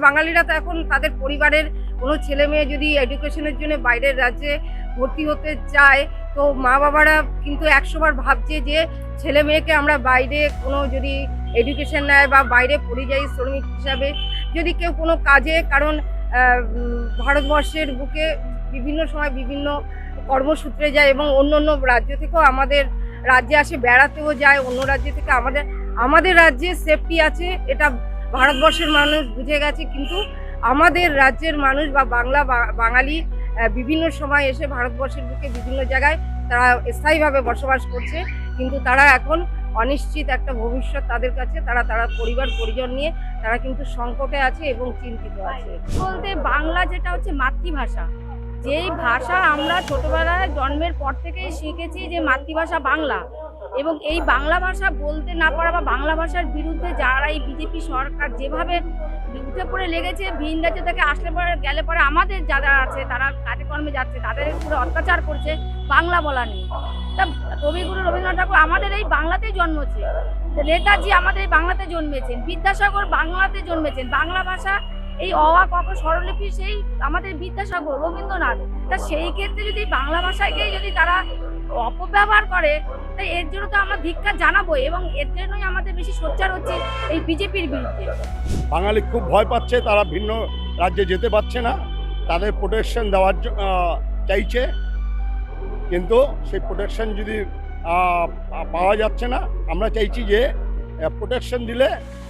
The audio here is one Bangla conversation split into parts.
বাঙালিরা তো এখন তাদের পরিবারের কোনো ছেলে মেয়ে যদি এডুকেশনের জন্য বাইরের রাজ্যে ভর্তি হতে চায়, তো মা বাবারা কিন্তু 100 বার ভাবছে যে ছেলে মেয়েকে আমরা বাইরে কোনো যদি এডুকেশন নেয় বা বাইরে পরিযায়ী শ্রমিক হিসাবে যদি কেউ কোনো কাজে, কারণ ভারতবর্ষের বুকে বিভিন্ন সময় বিভিন্ন কর্মসূত্রে যায় এবং অন্য অন্য রাজ্য থেকেও আমাদের রাজ্যে আসে, বেড়াতেও যায় অন্য রাজ্য থেকে। আমাদের রাজ্যে সেফটি আছে, এটা ভারতবর্ষের মানুষ বুঝে গেছে, কিন্তু আমাদের রাজ্যের মানুষ বা বাঙালি বিভিন্ন সময় এসে ভারতবর্ষের বুকে বিভিন্ন জায়গায় তারা স্থায়ীভাবে বসবাস করছে, কিন্তু তারা এখন অনিশ্চিত একটা ভবিষ্যৎ তাদের কাছে, তারা পরিবার পরিজন নিয়ে তারা কিন্তু সংকটে আছে এবং চিন্তিত আছে। বলতে বাংলা যেটা হচ্ছে মাতৃভাষা, যেই ভাষা আমরা ছোটবেলায় জন্মের পর থেকেই শিখেছি যে মাতৃভাষা বাংলা, এবং এই বাংলা ভাষা বলতে না পারা বা বাংলা ভাষার বিরুদ্ধে যারা এই বিজেপি সরকার যেভাবে উঠে পড়ে লেগেছে, ভিন রাজ্য থেকে আসলে পরে গেলে পরে আমাদের যারা আছে তারা কাজে কর্মে যাচ্ছে, তাদের উপরে অত্যাচার করছে বাংলা বলা নিয়ে। তা কবিগুরু রবীন্দ্রনাথ ঠাকুর আমাদের এই বাংলাতেই জন্মেছে, নেতাজি আমাদের এই বাংলাতে জন্মেছেন, বিদ্যাসাগর বাংলাতে জন্মেছেন। বাংলা ভাষা এই অ আ ক খ স্বরলিপি সেই আমাদের বিদ্যাসাগর রবীন্দ্রনাথ। তা সেই ক্ষেত্রে যদি বাংলা ভাষাকেই যদি তারা অপব্যবহার করে, তাই এর জন্য তো আমরা ধিক্কার জানাবো, এবং এর জন্যই আমাদের বেশি সোচ্চার হচ্ছে এই বিজেপির বিরুদ্ধে। বাঙালি খুব ভয় পাচ্ছে, তারা ভিন্ন রাজ্যে যেতে পারছে না, তাদের প্রোটেকশন দেওয়ার চাইছে, কিন্তু সেই প্রোটেকশন যদি পাওয়া যাচ্ছে না। আমরা চাইছি যে প্রোটেকশন দিলে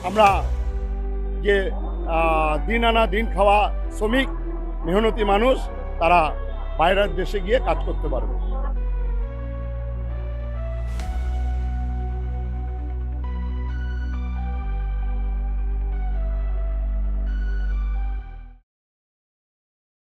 আমরা যে দিন আনা দিন খাওয়া শ্রমিক মেহনতি মানুষ তারা বাইরের দেশে গিয়ে কাজ করতে পারবে।